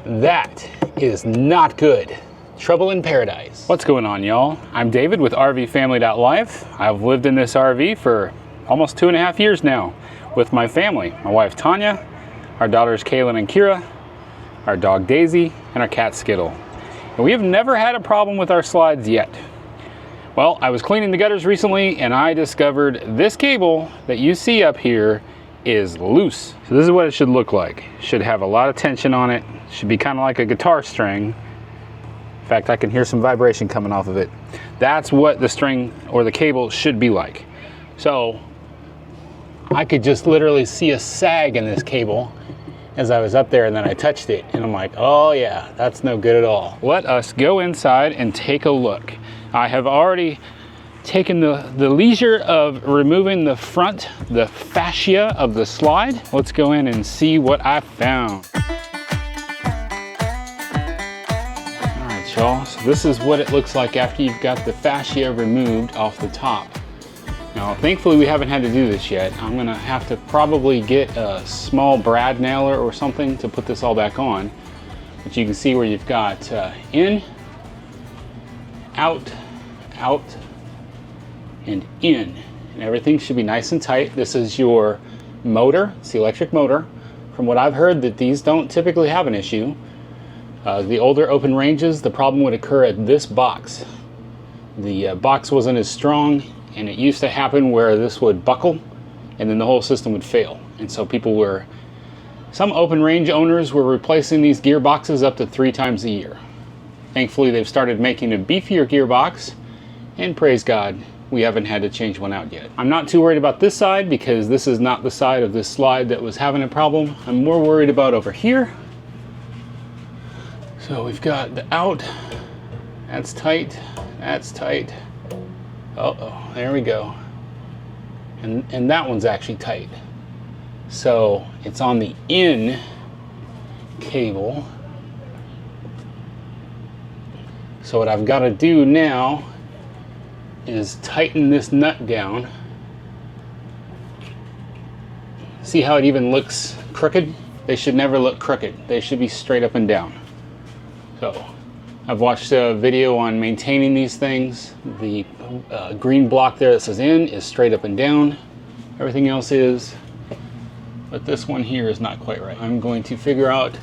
That is not good. Trouble in paradise. What's going on, y'all? I'm David with RV Family.Life. I've lived in this RV for almost 2.5 years now with my family. My wife Tanya, our daughters Kaylin and Kira, our dog Daisy, and our cat Skittle. And we have never had a problem with our slides yet. Well, I was cleaning the gutters recently and I discovered this cable that you see up here is loose. So this is what it should look like. It should have a lot of tension on it. Should be kind of like a guitar string. In fact, I can hear some vibration coming off of it. That's what the string or the cable should be like. So I could just literally see a sag in this cable as I was up there, and then I touched it and I'm like, oh yeah, that's no good at all. Let us go inside and take a look. I have already taken the leisure of removing the fascia of the slide. Let's go in and see what I found. All right, y'all, so this is what it looks like after you've got the fascia removed off the top. Now, thankfully we haven't had to do this yet. I'm gonna have to probably get a small brad nailer or something to put this all back on. But you can see where you've got in, out, out, and in. And everything should be nice and tight. This is your motor, it's the electric motor. From what I've heard, that these don't typically have an issue. The older open ranges, the problem would occur at this box. The box wasn't as strong, and it used to happen where this would buckle and then the whole system would fail. And so some open range owners were replacing these gearboxes up to 3 times a year. Thankfully, they've started making a beefier gearbox, and praise God, we haven't had to change one out yet. I'm not too worried about this side because this is not the side of this slide that was having a problem. I'm more worried about over here. So we've got the out, that's tight, that's tight. Uh-oh, there we go. And that one's actually tight. So it's on the in cable. So what I've got to do now is tighten this nut down. See how it even looks crooked? They should never look crooked. They should be straight up and down. So I've watched a video on maintaining these things. The green block there that says in is straight up and down. Everything else is, but this one here is not quite right. I'm going to figure out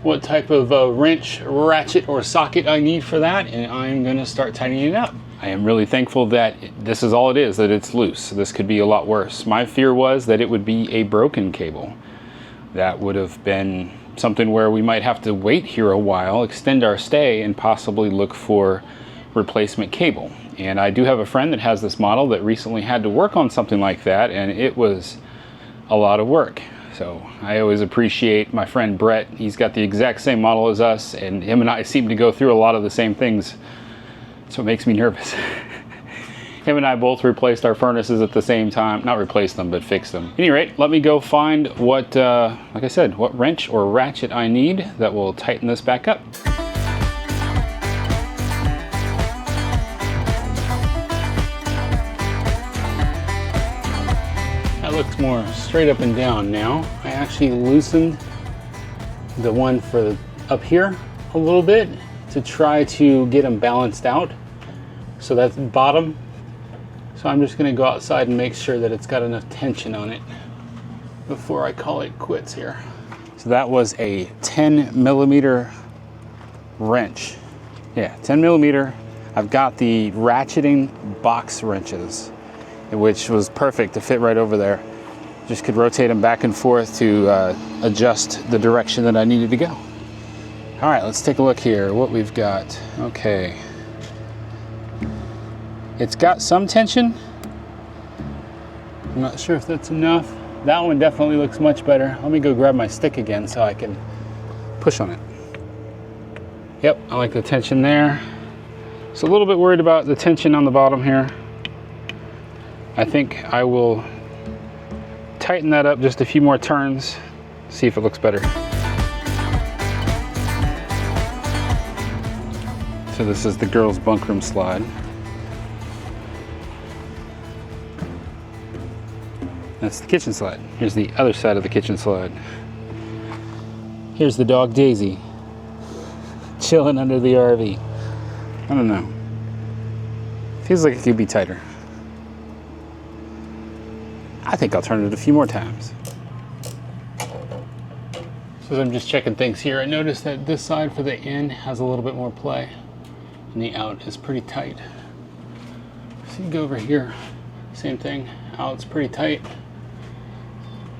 what type of wrench, ratchet, or socket I need for that, and I'm going to start tightening it up. I am really thankful that this is all it is, that it's loose. This could be a lot worse. My fear was that it would be a broken cable. That would have been something where we might have to wait here a while, extend our stay, and possibly look for replacement cable. And I do have a friend that has this model that recently had to work on something like that, and it was a lot of work. So I always appreciate my friend Brett. He's got the exact same model as us, and him and I seem to go through a lot of the same things. So it makes me nervous. Him and I both replaced our furnaces at the same time. Not replaced them, but fixed them. At any rate, let me go find what, like I said, what wrench or ratchet I need that will tighten this back up. That looks more straight up and down now. I actually loosened the one for the up here a little bit to try to get them balanced out. So that's bottom. So I'm just going to go outside and make sure that it's got enough tension on it before I call it quits here. So that was a 10mm wrench. Yeah, 10mm. I've got the ratcheting box wrenches, which was perfect to fit right over there. Just could rotate them back and forth to adjust the direction that I needed to go. All right, let's take a look here, what we've got. Okay. It's got some tension. I'm not sure if that's enough. That one definitely looks much better. Let me go grab my stick again so I can push on it. Yep, I like the tension there. So a little bit worried about the tension on the bottom here. I think I will tighten that up just a few more turns, see if it looks better. So this is the girls' bunk room slide. That's the kitchen slide. Here's the other side of the kitchen slide. Here's the dog Daisy. chilling under the RV. I don't know. Feels like it could be tighter. I think I'll turn it a few more times. So as I'm just checking things here, I noticed that this side for the in has a little bit more play, and the out is pretty tight. So you go over here, same thing. Out's pretty tight.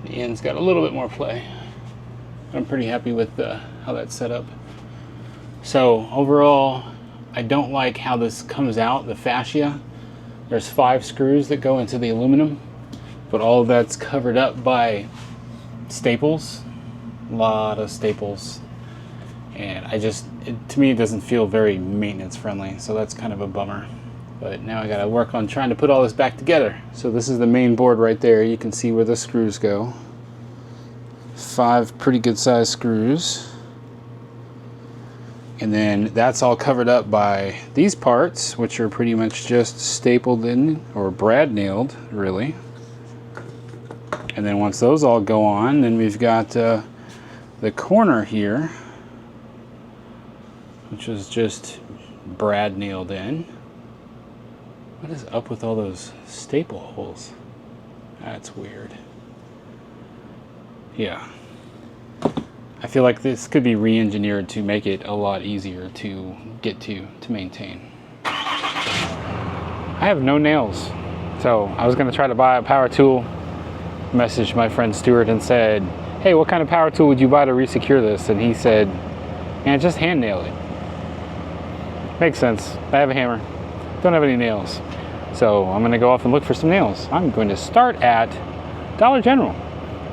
The in's got a little bit more play. I'm pretty happy with how that's set up. So overall, I don't like how this comes out, the fascia. There's 5 screws that go into the aluminum, but all of that's covered up by staples. A lot of staples, and to me it doesn't feel very maintenance friendly, so that's kind of a bummer. But now I gotta work on trying to put all this back together. So this is the main board right there. You can see where the screws go. 5 pretty good sized screws, and then that's all covered up by these parts, which are pretty much just stapled in, or brad nailed really. And then once those all go on, then we've got the corner here, which is just brad nailed in. What is up with all those staple holes? That's weird. Yeah. I feel like this could be re-engineered to make it a lot easier to get to maintain. I have no nails, so I was going to try to buy a power tool. Messaged my friend Stuart and said, hey, what kind of power tool would you buy to resecure this? And he said, man, just hand nail it. Makes sense. I have a hammer. Don't have any nails. So I'm gonna go off and look for some nails. I'm going to start at Dollar General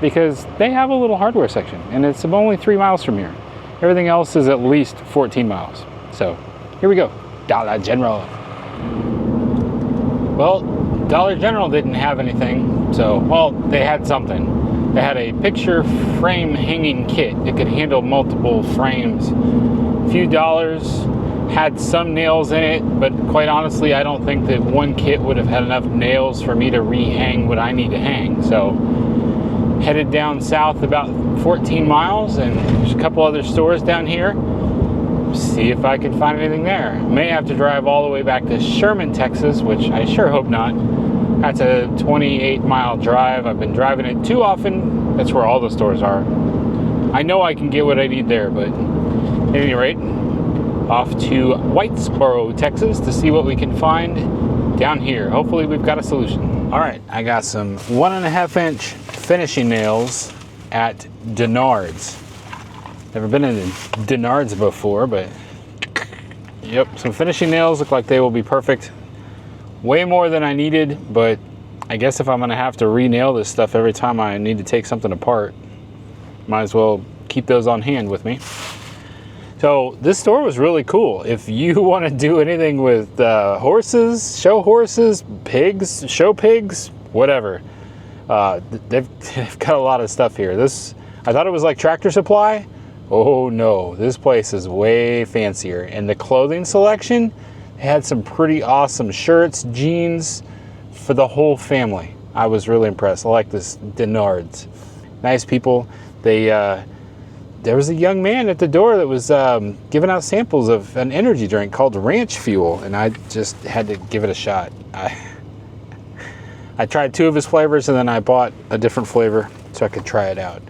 because they have a little hardware section and it's only 3 miles from here. Everything else is at least 14 miles. So here we go, Dollar General. Well, Dollar General didn't have anything. So, well, they had something. They had a picture frame hanging kit. It could handle multiple frames. A few dollars, had some nails in it, but quite honestly, I don't think that one kit would have had enough nails for me to re-hang what I need to hang. So, headed down south about 14 miles, and there's a couple other stores down here. See if I can find anything there. May have to drive all the way back to Sherman, Texas, which I sure hope not. That's a 28-mile drive. I've been driving it too often. That's where all the stores are. I know I can get what I need there, but at any rate, off to Whitesboro, Texas to see what we can find down here. Hopefully we've got a solution. All right, I got some 1.5-inch finishing nails at Denard's. Never been in Denard's before, but yep, some finishing nails look like they will be perfect. Way more than I needed, but I guess if I'm gonna have to re-nail this stuff every time I need to take something apart, might as well keep those on hand with me. So this store was really cool. If you want to do anything with horses, pigs, show pigs, whatever, they've got a lot of stuff here. I thought it was like Tractor Supply. Oh no, this place is way fancier. And the clothing selection, they had some pretty awesome shirts, jeans for the whole family. I was really impressed. I like this Denard's. Nice people. There was a young man at the door that was giving out samples of an energy drink called Ranch Fuel, and I just had to give it a shot. I tried 2 of his flavors, and then I bought a different flavor so I could try it out.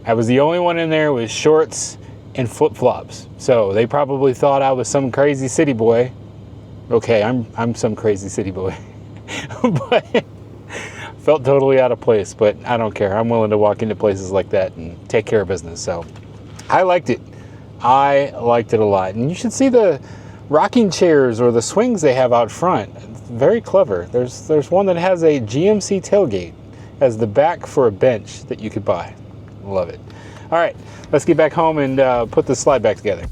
I was the only one in there with shorts and flip-flops, so they probably thought I was some crazy city boy. Okay, I'm some crazy city boy, but felt totally out of place. But I don't care. I'm willing to walk into places like that and take care of business. So I liked it. I liked it a lot. And you should see the rocking chairs or the swings they have out front. Very clever. There's one that has a GMC tailgate as the back for a bench that you could buy. Love it. All right, let's get back home and put this slide back together.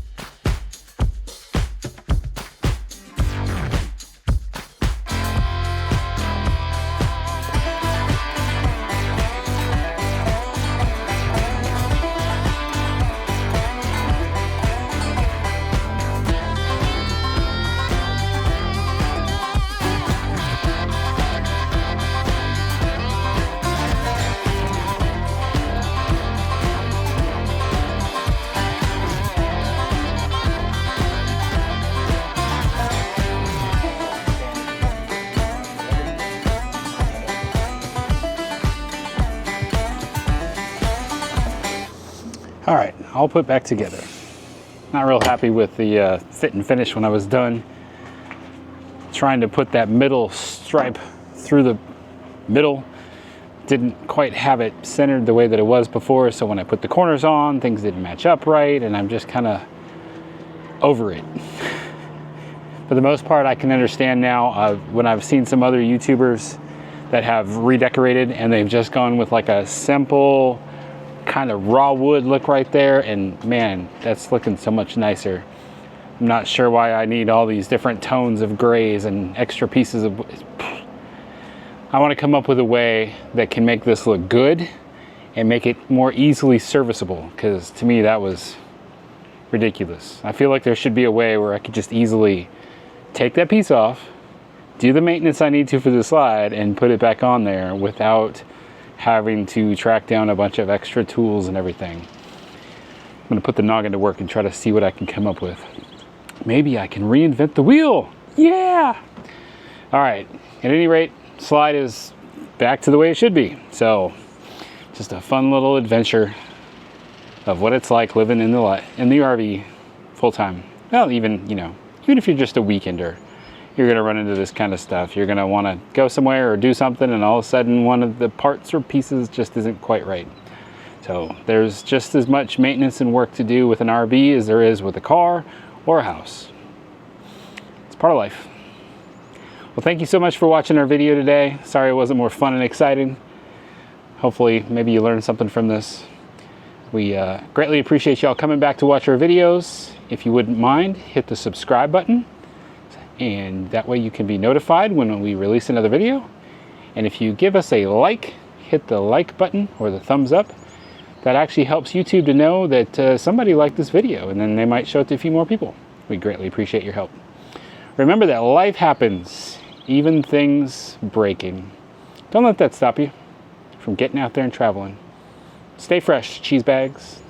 All right, all put back together. Not real happy with the fit and finish when I was done. Trying to put that middle stripe through the middle. Didn't quite have it centered the way that it was before, so when I put the corners on, things didn't match up right, and I'm just kind of over it. For the most part, I can understand now when I've seen some other YouTubers that have redecorated and they've just gone with like a simple kind of raw wood look right there, and man, that's looking so much nicer. I'm not sure why I need all these different tones of grays and extra pieces of... I want to come up with a way that can make this look good and make it more easily serviceable, because to me that was ridiculous. I feel like there should be a way where I could just easily take that piece off, do the maintenance I need to for the slide, and put it back on there without having to track down a bunch of extra tools and everything. I'm going to put the noggin to work and try to see what I can come up with. Maybe I can reinvent the wheel. Yeah! All right, at any rate, slide is back to the way it should be. So just a fun little adventure of what it's like living in the RV full time. Well, even, you know, even if you're just a weekender, you're going to run into this kind of stuff. You're going to want to go somewhere or do something, and all of a sudden one of the parts or pieces just isn't quite right. So there's just as much maintenance and work to do with an RV as there is with a car or a house. It's part of life. Well, thank you so much for watching our video today. Sorry it wasn't more fun and exciting. Hopefully, maybe you learned something from this. We greatly appreciate y'all coming back to watch our videos. If you wouldn't mind, hit the subscribe button, and that way you can be notified when we release another video. And if you give us a like, hit the like button or the thumbs up. That actually helps YouTube to know that somebody liked this video, and then they might show it to a few more people. We greatly appreciate your help. Remember that life happens, even things breaking. Don't let that stop you from getting out there and traveling. Stay fresh, cheese bags.